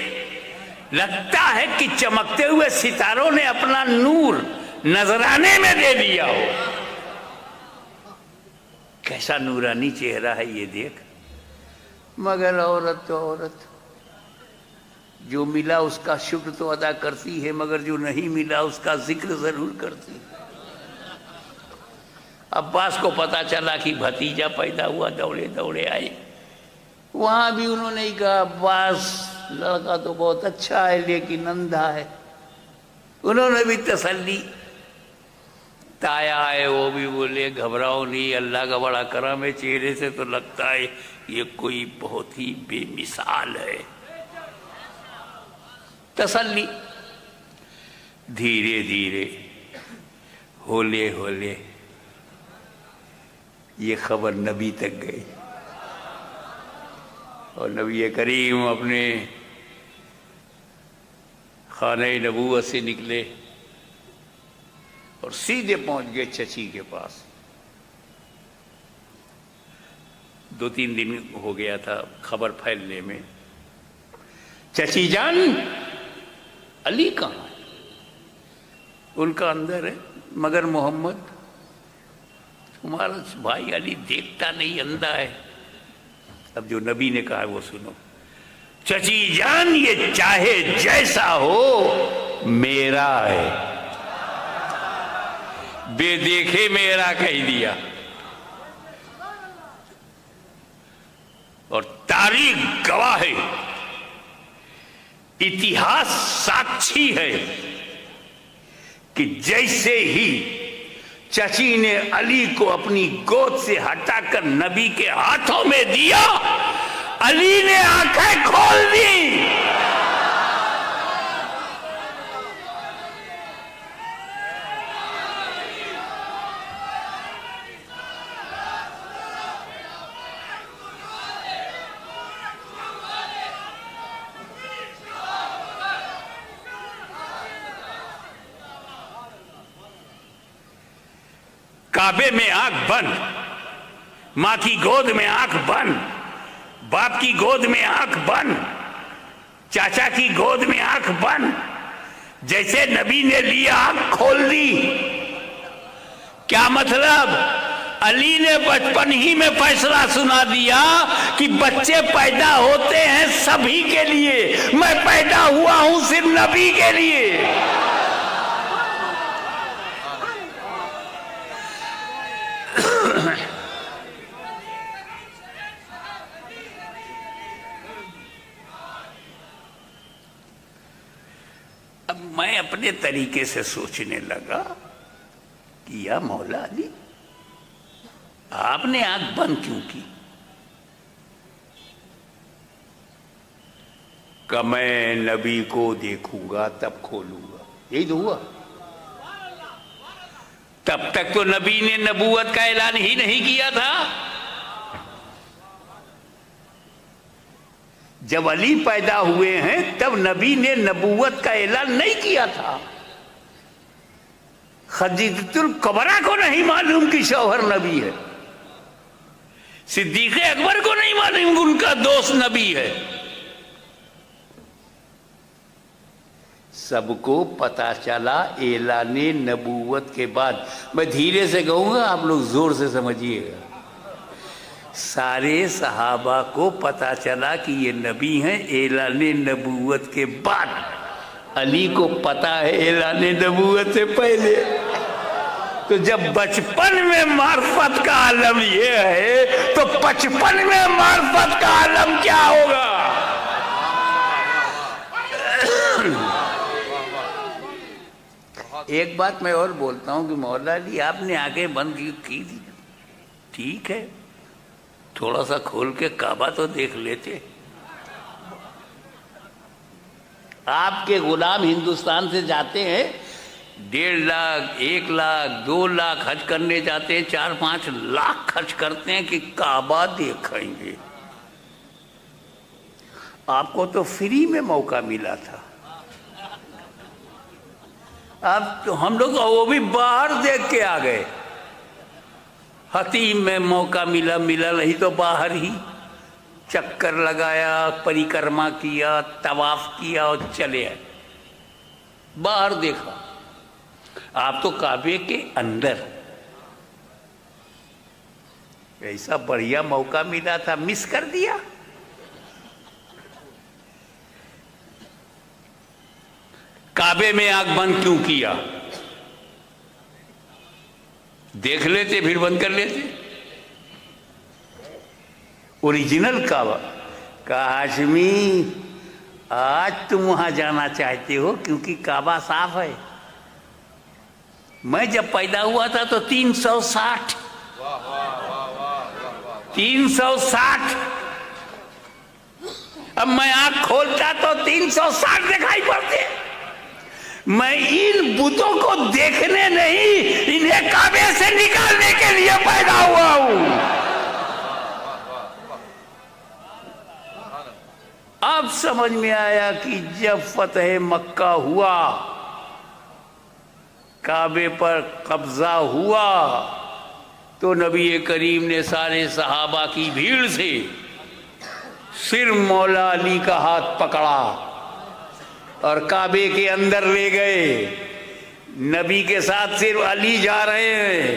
لگتا ہے کہ چمکتے ہوئے ستاروں نے اپنا نور نذرانے میں دے دیا ہو. کیسا نورانی چہرہ ہے یہ دیکھ. مگر عورت تو عورت، جو ملا اس کا شکر تو ادا کرتی ہے، مگر جو نہیں ملا اس کا ذکر ضرور کرتی ہے. عباس کو پتا چلا کہ بھتیجا پیدا ہوا، دوڑے دوڑے آئے. وہاں بھی انہوں نے کہا عباس لڑکا تو بہت اچھا ہے لیکن اندھا ہے. انہوں نے بھی تسلی. تایا آئے، وہ بھی بولے گھبراؤ نہیں، اللہ کا بڑا کرم ہے، چہرے سے تو لگتا ہے یہ کوئی بہت ہی بے مثال ہے. تسلی. دھیرے دھیرے ہولے ہولے یہ خبر نبی تک گئی، اور نبی کریم اپنے خانہ نبوت سے نکلے اور سیدھے پہنچ گئے چچی کے پاس. 2-3 دن ہو گیا تھا خبر پھیلنے میں. چچی جان علی کہاں ہے؟ ان کا اندر ہے، مگر محمد تمہارا بھائی علی دیکھتا نہیں، اندھا ہے. اب جو نبی نے کہا وہ سنو. چچی جان یہ چاہے جیسا ہو میرا ہے، بے دیکھے میرا کہہ دیا. اور تاریخ گواہ ہے، اتہاس ساکشی ہے کہ جیسے ہی چچی نے علی کو اپنی گود سے ہٹا کر نبی کے ہاتھوں میں دیا، علی نے آنکھیں کھول دی. کعبے میں آنکھ بند، ماں کی گود میں آنکھ بند، باپ کی گود میں آنکھ بند، چاچا کی گود میں آنکھ بند. جیسے نبی نے لیا آنکھ کھول دی. کیا مطلب؟ علی نے بچپن ہی میں فیصلہ سنا دیا کہ بچے پیدا ہوتے ہیں سبھی کے لیے، میں پیدا ہوا ہوں صرف نبی کے لیے. اب میں اپنے طریقے سے سوچنے لگا کہ یا مولا علی، آپ نے آنکھ بند کیوں کی؟ کہ میں نبی کو دیکھوں گا تب کھولوں گا. یہی تو ہوا. تب تک تو نبی نے نبوت کا اعلان ہی نہیں کیا تھا. جب علی پیدا ہوئے ہیں تب نبی نے نبوت کا اعلان نہیں کیا تھا. خدیجۃ الکبریٰ کو نہیں معلوم کہ شوہر نبی ہے، صدیق اکبر کو نہیں معلوم ان کا دوست نبی ہے. سب کو پتا چلا اعلان نبوت کے بعد. میں دھیرے سے کہوں گا، آپ لوگ زور سے سمجھیے گا. سارے صحابہ کو پتا چلا کہ یہ نبی ہیں اعلان نبوت کے بعد. علی کو پتا ہے اعلان نبوت سے پہلے. تو جب بچپن میں معرفت کا عالم یہ ہے تو 55 میں معرفت کا عالم کیا ہوگا؟ ایک بات میں اور بولتا ہوں کہ مولا علی آپ نے آنکھیں بند کی تھی، ٹھیک ہے، تھوڑا سا کھول کے کعبہ تو دیکھ لیتے. آپ کے غلام ہندوستان سے جاتے ہیں 1.5 لاکھ 1 لاکھ 2 لاکھ حج کرنے جاتے ہیں، 4-5 لاکھ خرچ کرتے ہیں کہ کعبہ دیکھیں گے. آپ کو تو فری میں موقع ملا تھا. اب تو ہم لوگ وہ بھی باہر دیکھ کے آ گئے. حتیم میں موقع ملا نہیں تو باہر ہی چکر لگایا، پریکرما کیا، طواف کیا اور چلے آئے. باہر دیکھا. آپ تو کعبے کے اندر. ایسا بڑھیا موقع ملا تھا، مس کر دیا. کعبے میں آنکھ بند کیوں کیا؟ دیکھ لیتے پھر بند کر لیتے. اوریجنل کعبہ. کہا ہاشمی آج تم وہاں جانا چاہتے ہو کیونکہ کعبہ صاف ہے. میں جب پیدا ہوا تھا تو 360 اب میں آنکھ کھولتا تو 360 دکھائی پڑتے. میں ان بتوں کو دیکھنے نہیں، انہیں کعبے سے نکالنے کے لیے پیدا ہوا ہوں. اب سمجھ میں آیا کہ جب فتح مکہ ہوا، کعبے پر قبضہ ہوا، تو نبی کریم نے سارے صحابہ کی بھیڑ سے صرف مولا علی کا ہاتھ پکڑا اور کعبے کے اندر لے گئے. نبی کے ساتھ صرف علی جا رہے ہیں.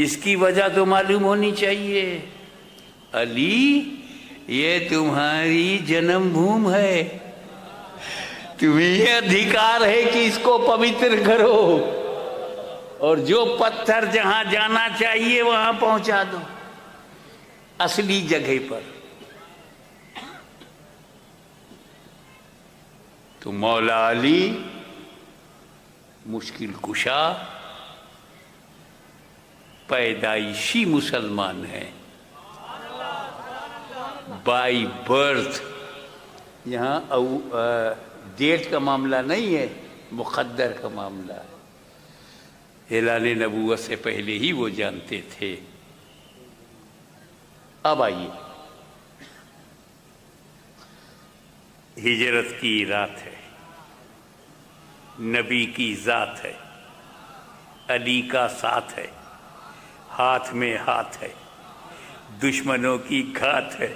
اس کی وجہ تو معلوم ہونی چاہیے. علی یہ تمہاری جنم بھوم ہے، تمہیں یہ ادھیکار ہے کہ اس کو پوتر کرو، اور جو پتھر جہاں جانا چاہیے وہاں پہنچا دو، اصلی جگہ پر. تو مولا علی مشکل کشا پیدائشی مسلمان ہیں، بائی برتھ. یہاں ڈیٹ کا معاملہ نہیں ہے، مقدر کا معاملہ ہے. اعلان نبوت سے پہلے ہی وہ جانتے تھے. اب آئیے، ہجرت کی رات ہے، نبی کی ذات ہے، علی کا ساتھ ہے، ہاتھ میں ہاتھ ہے، دشمنوں کی گھات ہے،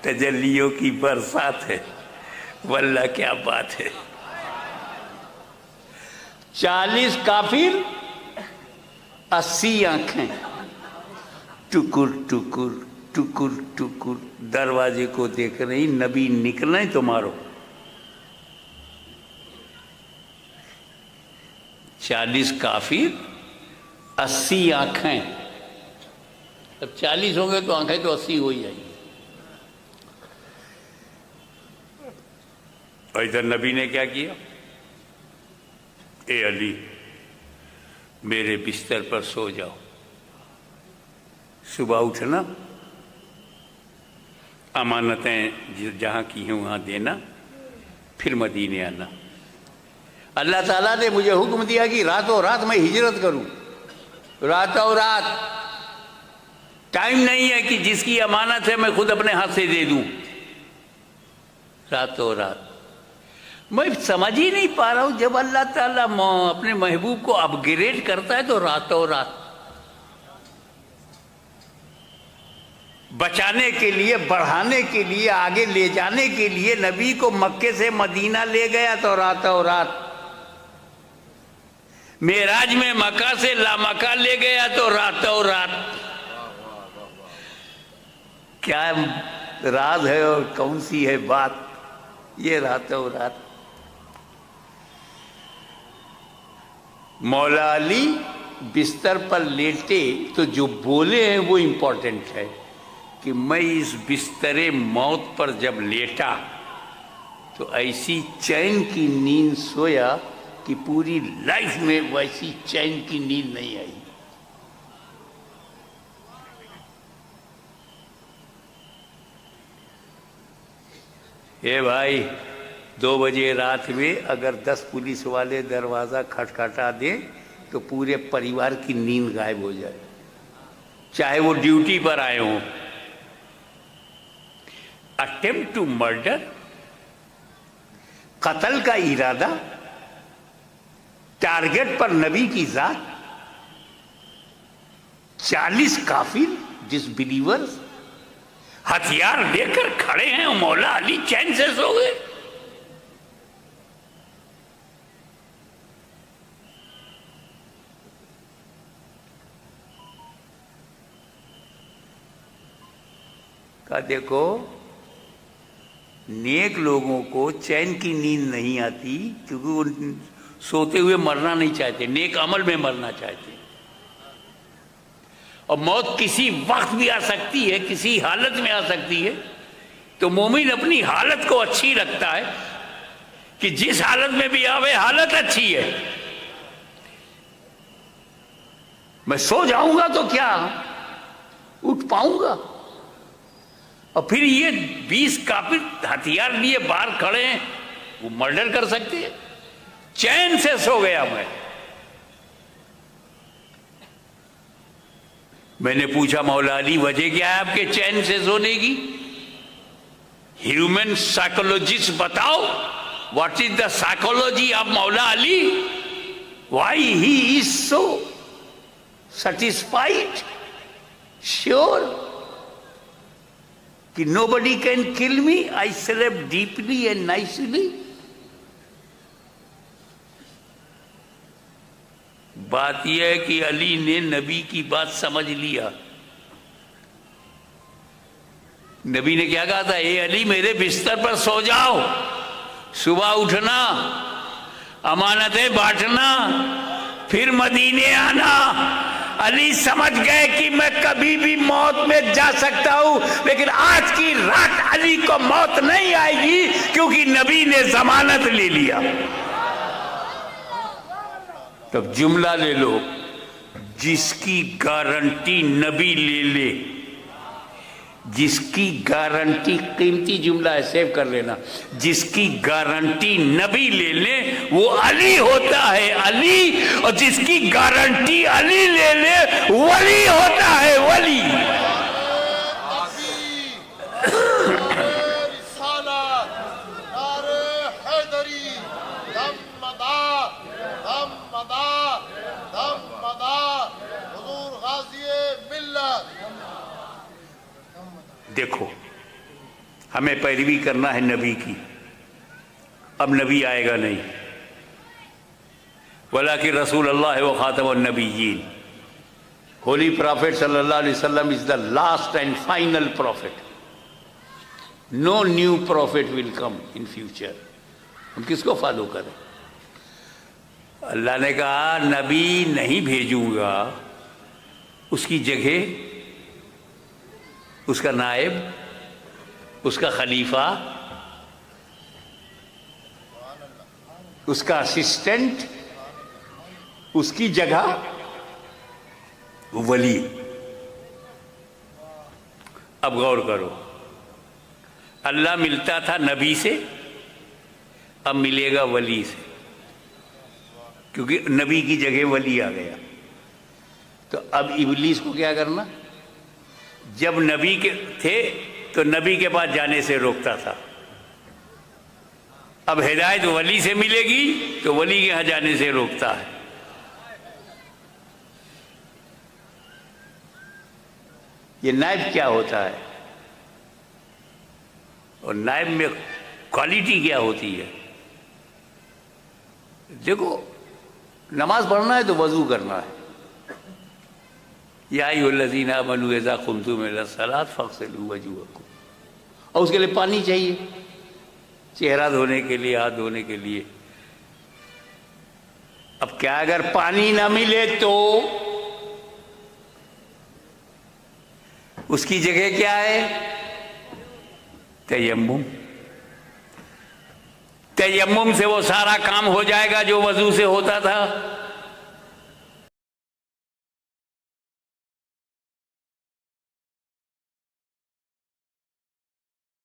تجلیوں کی برسات ہے. واللہ کیا بات ہے. 40 کافر، 80 آنکھیں ٹکر ٹکر ٹکر ٹکر دروازے کو دیکھ رہی. نبی نکلیں تو مارو. 40 کافر، 80 آنکھیں. اب 40 ہوں گے تو آنکھیں تو 80 ہو ہی جائیں گی. اور ادھر نبی نے کیا کیا؟ اے علی میرے بستر پر سو جاؤ، صبح اٹھنا، امانتیں جہاں کی ہیں وہاں دینا، پھر مدینے آنا. اللہ تعالیٰ نے مجھے حکم دیا کہ راتوں رات میں ہجرت کروں. راتوں رات. ٹائم نہیں ہے کہ جس کی امانت ہے میں خود اپنے ہاتھ سے دے دوں. راتوں رات. میں سمجھ ہی نہیں پا رہا ہوں، جب اللہ تعالیٰ اپنے محبوب کو اپ گریڈ کرتا ہے تو راتوں رات. بچانے کے لیے، بڑھانے کے لیے، آگے لے جانے کے لیے نبی کو مکے سے مدینہ لے گیا تو راتوں رات. معراج میں مکہ سے لامکہ لے گیا تو راتوں رات. کیا راز ہے اور کون سی ہے بات؟ یہ راتوں رات. مولا علی بستر پر لیٹے تو جو بولے ہیں وہ امپورٹنٹ ہے کہ میں اس بستر موت پر جب لیٹا تو ایسی چین کی نیند سویا کہ پوری لائف میں ویسی چین کی نیند نہیں آئی. اے بھائی 2 بجے رات میں اگر 10 پولیس والے دروازہ کھٹکھٹا دیں تو پورے پریوار کی نیند غائب ہو جائے، چاہے وہ ڈیوٹی پر آئے ہوں. اٹیمپٹ ٹو مرڈر، قتل کا ارادہ، ٹارگٹ پر نبی کی ذات، 40 کافر ڈس بلیورز ہتھیار لے کر کھڑے ہیں، مولا علی چین سے سو گئے. کہا دیکھو نیک لوگوں کو چین کی نیند نہیں آتی کیونکہ وہ سوتے ہوئے مرنا نہیں چاہتے، نیک عمل میں مرنا چاہتے. اور موت کسی وقت بھی آ سکتی ہے، کسی حالت میں آ سکتی ہے. تو مومن اپنی حالت کو اچھی رکھتا ہے کہ جس حالت میں بھی آوے حالت اچھی ہے. میں سو جاؤں گا تو کیا اٹھ پاؤں گا؟ اور پھر یہ 20 کافر ہتھیار لیے باہر کھڑے ہیں، وہ مرڈر کر سکتے ہیں. چین سے سو گیا. میں نے پوچھا مولا علی وجہ کیا ہے آپ کے چین سے سونے کی؟ ہیومن سائیکولوجسٹ بتاؤ، what is the psychology of Maula Ali? Why he is so satisfied, sure کہ nobody can kill me, I slept deeply and nicely. بات یہ ہے کہ علی نے نبی کی بات سمجھ لیا. نبی نے کیا کہا تھا؟ اے علی میرے بستر پر سو جاؤ، صبح اٹھنا، امانتیں بانٹنا، پھر مدینے آنا. علی سمجھ گئے کہ میں کبھی بھی موت میں جا سکتا ہوں، لیکن آج کی رات علی کو موت نہیں آئے گی کیونکہ نبی نے ضمانت لے لیا. تب جملہ لے لو، جس کی گارنٹی نبی لے لے، جس کی گارنٹی، قیمتی جملہ ہے سیو کر لینا، جس کی گارنٹی نبی لے لے وہ علی ہوتا ہے علی، اور جس کی گارنٹی علی لے لے ولی ہوتا ہے ولی. دیکھو ہمیں پیروی کرنا ہے نبی کی. اب نبی آئے گا نہیں، ولیکن رسول اللہ و خاتم النبیین. ہولی پرافٹ صلی اللہ علیہ وسلم is the last and final prophet. No new prophet will come in future. ہم کس کو فالو کریں؟ اللہ نے کہا نبی نہیں بھیجوں گا، اس کی جگہ اس کا نائب، اس کا خلیفہ، اس کا اسسٹنٹ، اس کی جگہ ولی. اب غور کرو، اللہ ملتا تھا نبی سے، اب ملے گا ولی سے، کیونکہ نبی کی جگہ ولی آ گیا. تو اب ابلیس کو کیا کرنا؟ جب نبی کے تھے تو نبی کے پاس جانے سے روکتا تھا، اب ہدایت ولی سے ملے گی تو ولی کے یہاں جانے سے روکتا ہے. یہ نائب کیا ہوتا ہے اور نائب میں کوالٹی کیا ہوتی ہے؟ دیکھو نماز پڑھنا ہے تو وضو کرنا ہے. یا ایھا الذین آمنوا اذا قمتم الی الصلاۃ فاغسلوا وجوہکم، اور اس کے لیے پانی چاہیے، چہرہ دھونے کے لیے، ہاتھ دھونے کے لیے. اب کیا اگر پانی نہ ملے تو اس کی جگہ کیا ہے؟ تیمم. تیمم سے وہ سارا کام ہو جائے گا جو وضو سے ہوتا تھا.